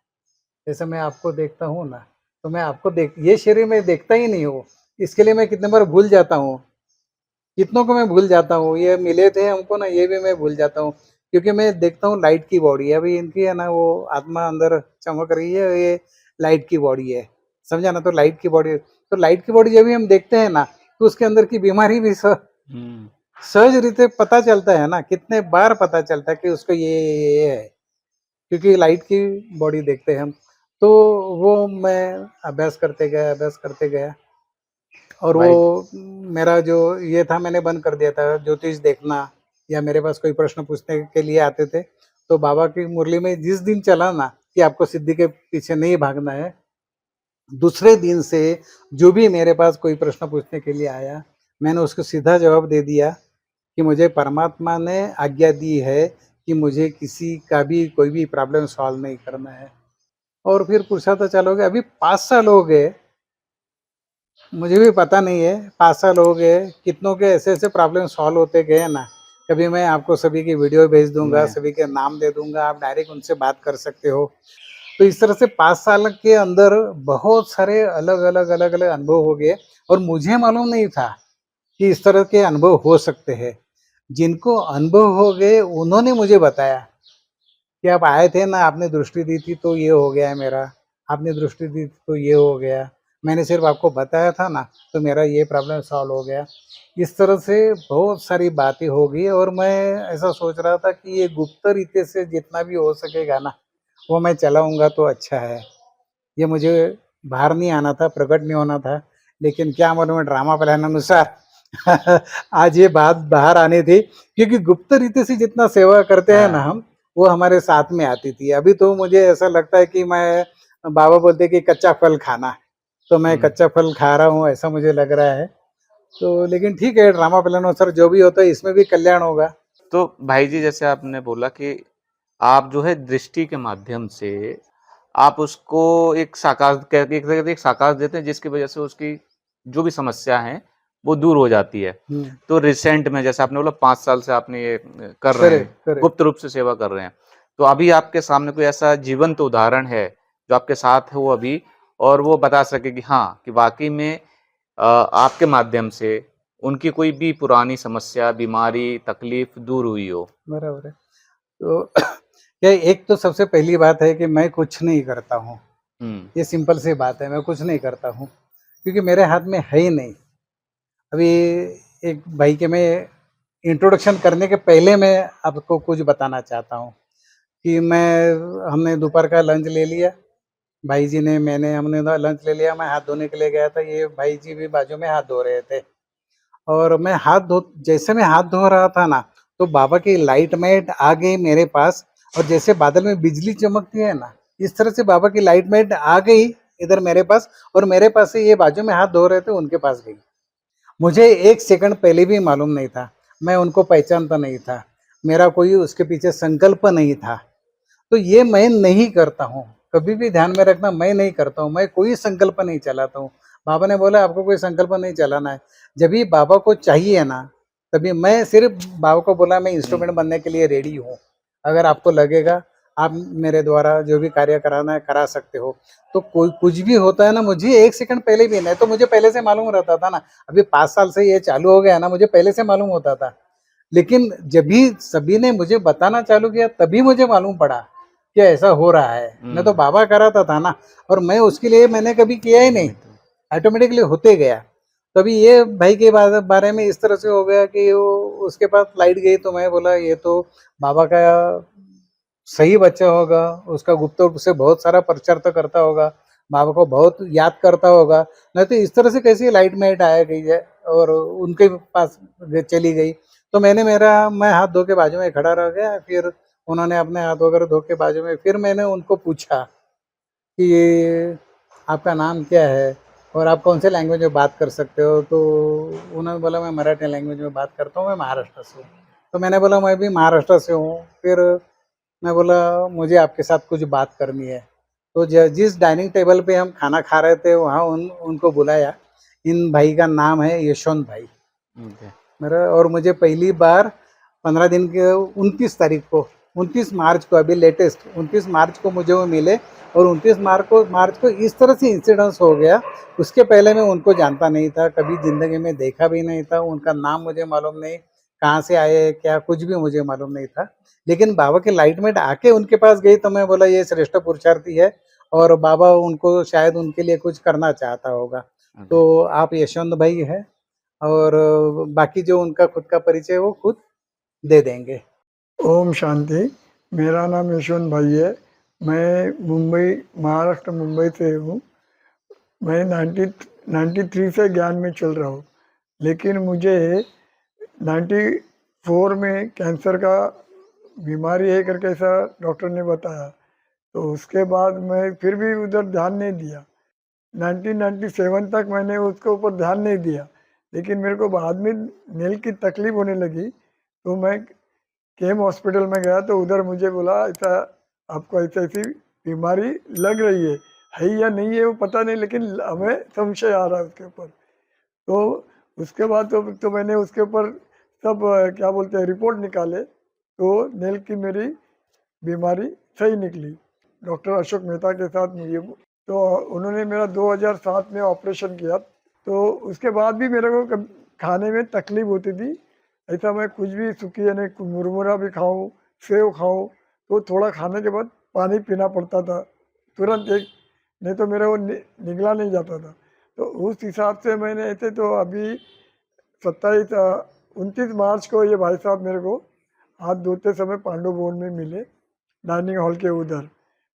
जैसे मैं आपको देखता हूँ ना, तो मैं आपको देख ये शरीर में देखता ही नहीं हूँ। इसके लिए मैं कितने बार भूल जाता हूँ, कितनों को मैं भूल जाता हूँ। ये मिले थे हमको ना, ये भी मैं भूल जाता हूँ, क्योंकि मैं देखता हूँ लाइट की बॉडी है। अभी इनकी है ना वो आत्मा अंदर चमक रही है, ये लाइट की बॉडी है, समझा ना? तो लाइट की बॉडी, तो लाइट की बॉडी जब भी हम देखते हैं ना, तो उसके अंदर की बीमारी भी हम्म। सहज रीते पता चलता है ना, कितने बार पता चलता है कि उसको ये है, क्योंकि लाइट की बॉडी देखते हैं हम। तो वो मैं अभ्यास करते गया, अभ्यास करते गया, और वो भाई मेरा जो ये था मैंने बंद कर दिया था ज्योतिष देखना, या मेरे पास कोई प्रश्न पूछने के लिए आते थे, तो बाबा की मुरली में जिस दिन चला ना कि आपको सिद्धि के पीछे नहीं भागना है, दूसरे दिन से जो भी मेरे पास कोई प्रश्न पूछने के लिए आया, मैंने उसको सीधा जवाब दे दिया कि मुझे परमात्मा ने आज्ञा दी है कि मुझे किसी का भी कोई भी प्रॉब्लम सॉल्व नहीं करना है। और फिर पूछा तो चलोगे, अभी 5 साल हो गए, मुझे भी पता नहीं है, 5 साल हो गए, कितनों के ऐसे ऐसे प्रॉब्लम सॉल्व होते गए ना। कभी मैं आपको सभी की वीडियो भेज दूंगा, मैं सभी के नाम दे दूंगा, आप डायरेक्ट उनसे बात कर सकते हो। तो इस तरह से 5 साल के अंदर बहुत सारे अलग अलग अलग अलग अनुभव हो गए, और मुझे मालूम नहीं था कि इस तरह के अनुभव हो सकते हैं। जिनको अनुभव हो गए उन्होंने मुझे बताया कि आप आए थे ना, आपने दृष्टि दी थी तो ये हो गया है मेरा, आपने दृष्टि दी थी तो ये हो गया, मैंने सिर्फ आपको बताया था ना तो मेरा ये प्रॉब्लम सॉल्व हो गया। इस तरह से बहुत सारी बातें हो गई, और मैं ऐसा सोच रहा था कि ये गुप्त रीति से जितना भी हो सकेगा ना, वो मैं चलाऊंगा तो अच्छा है। ये मुझे बाहर नहीं आना था, प्रकट नहीं होना था, लेकिन क्या मालूम है ड्रामा प्लान अनुसार आज ये बात बाहर आनी थी, क्योंकि गुप्त रीति से जितना सेवा करते हैं ना हाँ। हम, वो हमारे साथ में आती थी। अभी तो मुझे ऐसा लगता है कि मैं, बाबा बोलते कि कच्चा फल खाना, तो मैं हम्म। कच्चा फल खा रहा हूँ, ऐसा मुझे लग रहा है। तो लेकिन ठीक है, ड्रामा प्लान अनुसार जो भी होता है इसमें भी कल्याण होगा। तो भाई जी जैसे आपने बोला कि आप जो है दृष्टि के माध्यम से आप उसको एक साकार एक तरह से एक साकार देते हैं जिसकी वजह से उसकी जो भी समस्या है वो दूर हो जाती है। हम्म। तो रिसेंट में जैसे आपने बोला 5 साल से आपने ये कर रहे हैं, करेक्ट करेक्ट। गुप्त रूप से सेवा कर रहे हैं। तो अभी आपके सामने कोई ऐसा जीवंत उदाहरण है जो आपके साथ है वो अभी, और वो बता सके कि हाँ कि वाकई में आपके माध्यम से उनकी कोई भी पुरानी समस्या, बीमारी, तकलीफ दूर हुई हो? बराबर है। तो क्या, एक तो सबसे पहली बात है कि मैं कुछ नहीं करता हूँ। हुँ। ये सिंपल सी बात है, मैं कुछ नहीं करता हूँ, क्योंकि मेरे हाथ में है ही नहीं। अभी एक भाई के मैं इंट्रोडक्शन करने के पहले मैं आपको कुछ बताना चाहता हूँ कि हमने दोपहर का लंच ले लिया, भाई जी ने, मैंने, हमने लंच ले लिया। मैं हाथ धोने के लिए गया था, ये भाई जी भी बाजू में हाथ धो रहे थे, और मैं हाथ धो जैसे मैं हाथ धो रहा था ना, तो बाबा की लाइट माइट आ गई मेरे पास, और जैसे बादल में बिजली चमकती है ना, इस तरह से बाबा की लाइट माइट आ गई इधर मेरे पास, और मेरे पास से ये बाजू में हाथ धो रहे थे उनके पास गई। मुझे 1 सेकंड पहले भी मालूम नहीं था, मैं उनको पहचानता नहीं था, मेरा कोई उसके पीछे संकल्प नहीं था। तो ये मैं नहीं करता हूँ, कभी भी ध्यान में रखना, मैं नहीं करता हूँ, मैं कोई संकल्प नहीं चलाता हूँ। बाबा ने बोला आपको कोई संकल्प नहीं चलाना है। जब भी बाबा को चाहिए ना, तभी मैं सिर्फ बाबा को बोला मैं हुँ। इंस्ट्रूमेंट बनने के लिए रेडी हूँ, अगर आपको लगेगा आप मेरे द्वारा जो भी कार्य कराना है करा सकते हो। तो कोई कुछ भी होता है ना, मुझे 1 सेकंड पहले भी नहीं, तो मुझे पहले से मालूम रहता था ना। अभी 5 साल से ये चालू हो गया ना, मुझे पहले से मालूम होता था, लेकिन जब भी सभी ने मुझे बताना चालू किया तभी मुझे मालूम पड़ा कि ऐसा हो रहा है। मैं तो हुँ। बाबा कराता था ना, और मैं उसके लिए मैंने कभी किया ही नहीं, ऑटोमेटिकली होते गया। तभी ये भाई के बारे में इस तरह से हो गया कि वो उसके पास लाइट गई, तो मैं बोला ये तो बाबा का सही बच्चा होगा, उसका गुप्त रूप से बहुत सारा प्रचार तो करता होगा, बाबा को बहुत याद करता होगा, नहीं तो इस तरह से कैसी लाइट माइट आया गई है और उनके पास चली गई। तो मैं हाथ धो के बाजू में खड़ा रह गया, फिर उन्होंने अपने हाथ वगैरह धो के बाजू में, फिर मैंने उनको पूछा कि ये आपका नाम क्या है और आप कौन से लैंग्वेज में बात कर सकते हो? तो उन्होंने बोला मैं मराठी लैंग्वेज में बात करता हूँ, मैं महाराष्ट्र से हूँ। तो मैंने बोला मैं भी महाराष्ट्र से हूँ। फिर मैं बोला मुझे आपके साथ कुछ बात करनी है। तो जिस डाइनिंग टेबल पे हम खाना खा रहे थे वहाँ उनको बुलाया। इन भाई का नाम है यशवंत भाई। जी। मेरा, और मुझे पहली बार 15 दिन के 29 मार्च को, अभी लेटेस्ट 29 मार्च को मुझे वो मिले, और 29 मार्च को इस तरह से इंसिडेंस हो गया। उसके पहले मैं उनको जानता नहीं था, कभी ज़िंदगी में देखा भी नहीं था, उनका नाम मुझे मालूम नहीं, कहाँ से आए क्या कुछ भी मुझे मालूम नहीं था। लेकिन बाबा के लाइटमेट आके उनके पास गई तो मैं बोला ये श्रेष्ठ पुरुषार्थी है, और बाबा उनको शायद उनके लिए कुछ करना चाहता होगा। जी। तो आप यशवंत भाई हैं, और बाकी जो उनका खुद का परिचय है वो खुद दे देंगे। ओम शांति। मेरा नाम यशवंत भाई है। मैं मुंबई, महाराष्ट्र मुंबई से हूँ। मैं 93 से ज्ञान में चल रहा हूँ, लेकिन मुझे 94 में कैंसर का बीमारी है करके ऐसा डॉक्टर ने बताया। तो उसके बाद मैं फिर भी उधर ध्यान नहीं दिया। 1997 तक मैंने उसके ऊपर ध्यान नहीं दिया, लेकिन मेरे को बाद में नील की तकलीफ होने लगी, तो मैं केम हॉस्पिटल में गया। तो उधर मुझे बोला ऐसा आपको ऐसी ऐसी बीमारी लग रही है या नहीं है वो पता नहीं, लेकिन हमें संशय आ रहा है उसके ऊपर। तो उसके बाद तो मैंने उसके ऊपर सब क्या बोलते हैं रिपोर्ट निकाले, तो नील की मेरी बीमारी सही निकली। डॉक्टर अशोक मेहता के साथ मुझे, तो उन्होंने मेरा 2007 में ऑपरेशन किया। तो उसके बाद भी मेरे को खाने में तकलीफ होती थी। ऐसा मैं कुछ भी सूखी यानी मुरमुरा भी खाऊं, सेव खाऊं, तो थोड़ा खाने के बाद पानी पीना पड़ता था तुरंत एक, नहीं तो मेरे वो निगला नहीं जाता था। तो उस हिसाब से मैंने ऐसे, तो अभी 29 मार्च को ये भाई साहब मेरे को हाथ धोते समय पांडु भवन में मिले, डाइनिंग हॉल के उधर।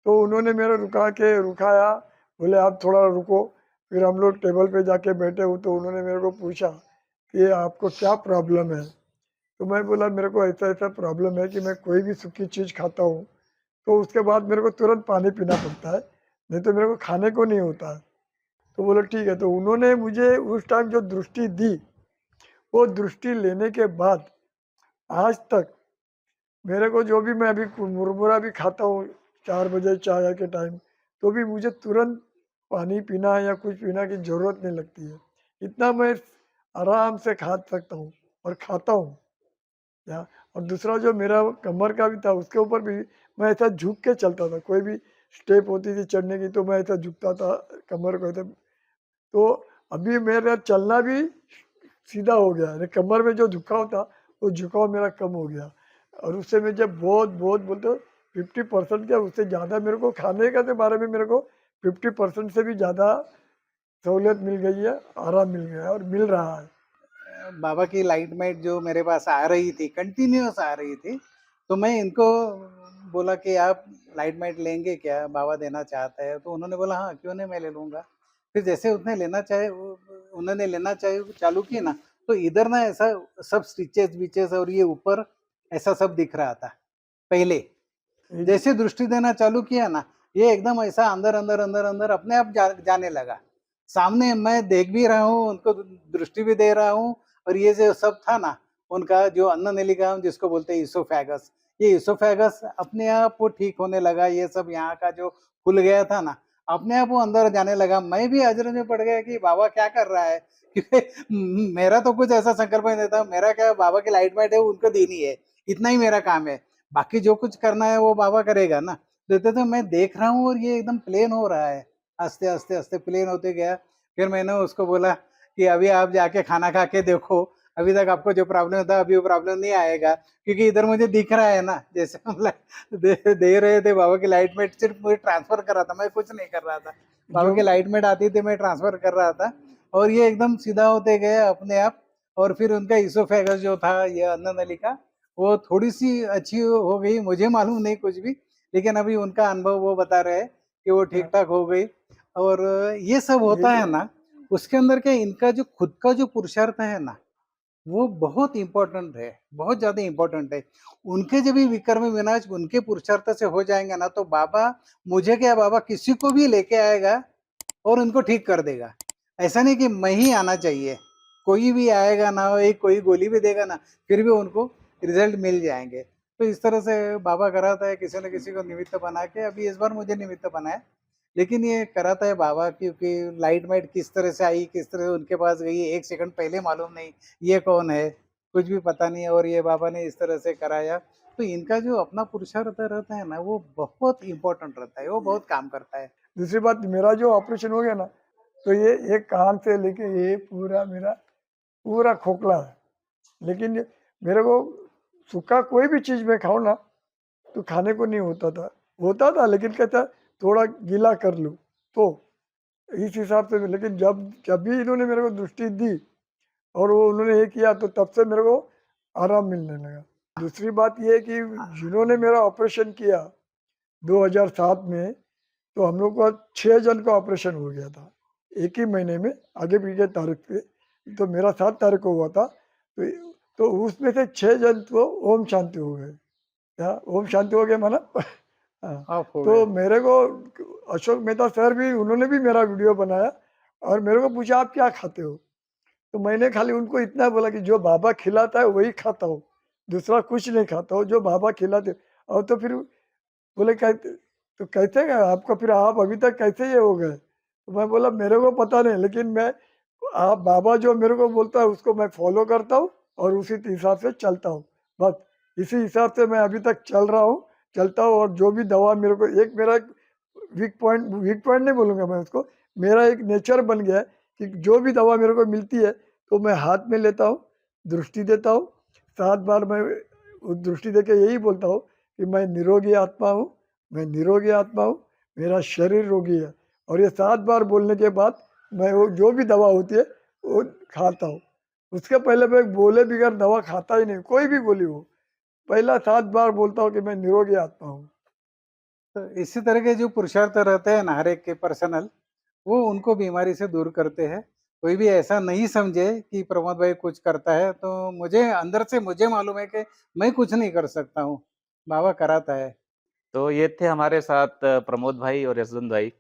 तो उन्होंने मेरा रुकाया, बोले आप थोड़ा रुको। फिर हम लोग टेबल पे जाके बैठे हो, तो उन्होंने मेरे को पूछा कि आपको क्या प्रॉब्लम है। तो मैं बोला मेरे को ऐसा ऐसा प्रॉब्लम है कि मैं कोई भी सूखी चीज़ खाता हूँ तो उसके बाद मेरे को तुरंत पानी पीना पड़ता है, नहीं तो मेरे को खाने को नहीं होता है। तो बोला ठीक है। तो उन्होंने मुझे उस टाइम जो दृष्टि दी, वो दृष्टि लेने के बाद आज तक मेरे को जो भी, मैं अभी मुरमुरा भी खाता हूँ 4 बजे चाय के टाइम, तो भी मुझे तुरंत पानी पीना या कुछ पीना की ज़रूरत नहीं लगती है। इतना मैं आराम से खा सकता हूँ और खाता हूँ। या और दूसरा जो मेरा कमर का भी था, उसके ऊपर भी मैं ऐसा झुक के चलता था। कोई भी स्टेप होती थी चढ़ने की, तो मैं ऐसा झुकता था कमर को ऐसा। तो अभी मेरा चलना भी सीधा हो गया है। कमर में जो झुकाव था, वो झुकाव मेरा कम हो गया। और उससे मैं जब बहुत बहुत बोलते 50% क्या उससे ज़्यादा मेरे को खाने का के बारे में मेरे को 50% से भी ज़्यादा सहूलियत मिल गई है, आराम मिल गया है और मिल रहा है। बाबा की लाइटमेट जो मेरे पास आ रही थी, कंटिन्यूअस आ रही थी, तो मैं इनको बोला कि आप लाइटमेट लेंगे क्या, बाबा देना चाहते हैं। तो उन्होंने बोला हाँ क्यों नहीं, मैं ले लूँगा। फिर जैसे उन्होंने लेना चाहे चालू की ना, तो इधर ना ऐसा सब स्टिचेस विचेस और ये ऊपर ऐसा सब दिख रहा था पहले। जैसे दृष्टि देना चालू किया ना, ये एकदम ऐसा अंदर अंदर अंदर अंदर अपने आप जाने लगा। सामने मैं देख भी रहा हूँ, उनको दृष्टि भी दे रहा हूँ, और ये जो सब था ना, उनका जो अन्न नलिका जिसको बोलते हैं इसोफेगस, ये इसोफेगस अपने आप वो ठीक होने लगा। ये सब यहाँ का जो खुल गया था ना, अपने आप वो अंदर जाने लगा। मैं भी अजरज में पड़ गया कि बाबा क्या कर रहा है, क्योंकि मेरा तो कुछ ऐसा संकल्प नहीं था। मेरा क्या, बाबा की लाइट माइट है उनको देनी है, इतना ही मेरा काम है। बाकी जो कुछ करना है वो बाबा करेगा ना। देते तो मैं देख रहा हूँ और ये एकदम प्लेन हो रहा है, आस्ते आस्ते आस्ते प्लेन होते गया। फिर मैंने उसको बोला कि अभी आप जाके खाना खा के देखो, अभी तक आपको जो प्रॉब्लम था अभी वो प्रॉब्लम नहीं आएगा, क्योंकि इधर मुझे दिख रहा है ना। जैसे हम दे रहे थे बाबा की लाइटमेट, सिर्फ मुझे ट्रांसफर कर रहा था, मैं कुछ नहीं कर रहा था। बाबा जो की लाइटमेट आती थी, मैं ट्रांसफर कर रहा था, और ये एकदम सीधा होते गए अपने आप। और फिर उनका इसोफेगस जो था, ये अन्न नलिका, वो थोड़ी सी अच्छी हो गई, मुझे मालूम नहीं कुछ भी, लेकिन अभी उनका अनुभव वो बता रहे हैं कि वो ठीक ठाक हो गई। और ये सब होता है ना, उसके अंदर क्या, इनका जो खुद का जो पुरुषार्थ है ना, वो बहुत इंपॉर्टेंट है, बहुत ज्यादा इंपॉर्टेंट है। उनके जब भी विकर्म विनाश उनके पुरुषार्थ से हो जाएंगे ना, तो बाबा, मुझे क्या, बाबा किसी को भी लेके आएगा और उनको ठीक कर देगा। ऐसा नहीं कि मैं ही आना चाहिए, कोई भी आएगा ना, एक कोई गोली भी देगा ना, फिर भी उनको रिजल्ट मिल जाएंगे। तो इस तरह से बाबा कराता है, किसी न किसी को निमित्त बना के। अभी इस बार मुझे निमित्त बनाया लेकिन ये कराता है बाबा, क्योंकि लाइट वाइट किस तरह से आई, किस तरह से उनके पास गई, 1 सेकंड पहले मालूम नहीं ये कौन है, कुछ भी पता नहीं, और ये बाबा ने इस तरह से कराया। तो इनका जो अपना पुरुषार्थ रहता है ना, वो बहुत इम्पोर्टेंट रहता है, वो बहुत काम करता है। दूसरी बात, मेरा जो ऑपरेशन हो गया ना, तो ये एक कान से लेके ये पूरा मेरा पूरा खोखला है। लेकिन मेरे को सूखा कोई भी चीज़ मैं खाऊं ना, तो खाने को नहीं होता था लेकिन कहता थोड़ा गीला कर लूँ, तो इस हिसाब से। लेकिन जब जब भी इन्होंने मेरे को दृष्टि दी और वो उन्होंने ये किया, तो तब से मेरे को आराम मिलने लगा। दूसरी बात ये है कि जिन्होंने मेरा ऑपरेशन किया 2007 में, तो हम लोग का 6 जन का ऑपरेशन हो गया था एक ही महीने में, आगे पीछे तारीख पे। तो मेरा 7 तारीख को हुआ था, तो उसमें से 6 जन तो ओम शांति हो गए। क्या ओम शांति हो गया माना? हाँ। ऑफ हो तो गए। मेरे को अशोक मेहता सर भी, उन्होंने भी मेरा वीडियो बनाया और मेरे को पूछा आप क्या खाते हो, तो मैंने खाली उनको इतना बोला कि जो बाबा खिलाता है वही खाता हूँ, दूसरा कुछ नहीं खाता हूँ, जो बाबा खिलाते। और तो फिर बोले कहते, तो कहते हैं आपका, फिर आप अभी तक कैसे ये हो गए? तो मैं बोला मेरे को पता नहीं, लेकिन मैं, आप बाबा जो मेरे को बोलता है उसको मैं फॉलो करता हूँ और उसी हिसाब से चलता हूँ। बस इसी हिसाब से मैं अभी तक चलता हूँ। और जो भी दवा मेरे को, एक मेरा वीक पॉइंट नहीं बोलूँगा मैं उसको, मेरा एक नेचर बन गया है कि जो भी दवा मेरे को मिलती है तो मैं हाथ में लेता हूँ, दृष्टि देता हूँ। 7 बार मैं उस दृष्टि दे के यही बोलता हूँ कि मैं निरोगी आत्मा हूँ, मैं निरोगी आत्मा हूँ, मेरा शरीर रोगी है। और ये 7 बार बोलने के बाद मैं वो जो भी दवा होती है वो खाता हूँ। उसके पहले मैं बोले बगैर दवा खाता ही नहीं, कोई भी गोली हो। पहला 7 बार बोलता हूँ कि मैं निरोगी आत्मा हूँ। तो इसी तरह के जो पुरुषार्थ रहते हैं ना हर एक के पर्सनल, वो उनको बीमारी से दूर करते हैं। कोई भी ऐसा नहीं समझे कि प्रमोद भाई कुछ करता है, तो मुझे अंदर से मुझे मालूम है कि मैं कुछ नहीं कर सकता हूँ, बाबा कराता है। तो ये थे हमारे साथ प्रमोद भाई और यशवंत भाई।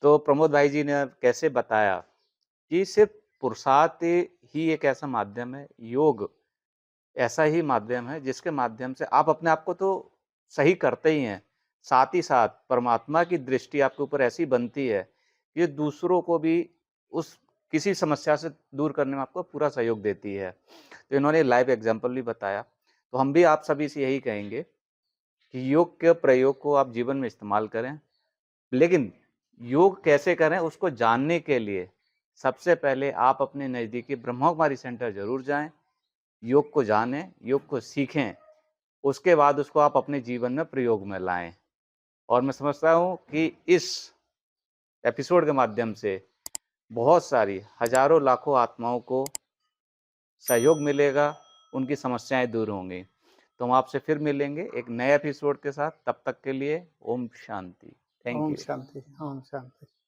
तो प्रमोद भाई जी ने कैसे बताया कि सिर्फ पुरुषार्थ ही एक ऐसा माध्यम है, योग ऐसा ही माध्यम है जिसके माध्यम से आप अपने आप को तो सही करते ही हैं, साथ ही साथ परमात्मा की दृष्टि आपके ऊपर ऐसी बनती है कि दूसरों को भी उस किसी समस्या से दूर करने में आपको पूरा सहयोग देती है। तो इन्होंने लाइव एग्जाम्पल भी बताया। तो हम भी आप सभी से यही कहेंगे कि योग के प्रयोग को आप जीवन में इस्तेमाल करें, लेकिन योग कैसे करें उसको जानने के लिए सबसे पहले आप अपने नज़दीकी ब्रह्मा कुमारी सेंटर ज़रूर जाएं, योग को जानें, योग को सीखें, उसके बाद उसको आप अपने जीवन में प्रयोग में लाएं। और मैं समझता हूँ कि इस एपिसोड के माध्यम से बहुत सारी हजारों लाखों आत्माओं को सहयोग मिलेगा, उनकी समस्याएं दूर होंगी। तो हम आपसे फिर मिलेंगे एक नए एपिसोड के साथ, तब तक के लिए Om Shanti. Thank Om you. Shanti, Om Shanti.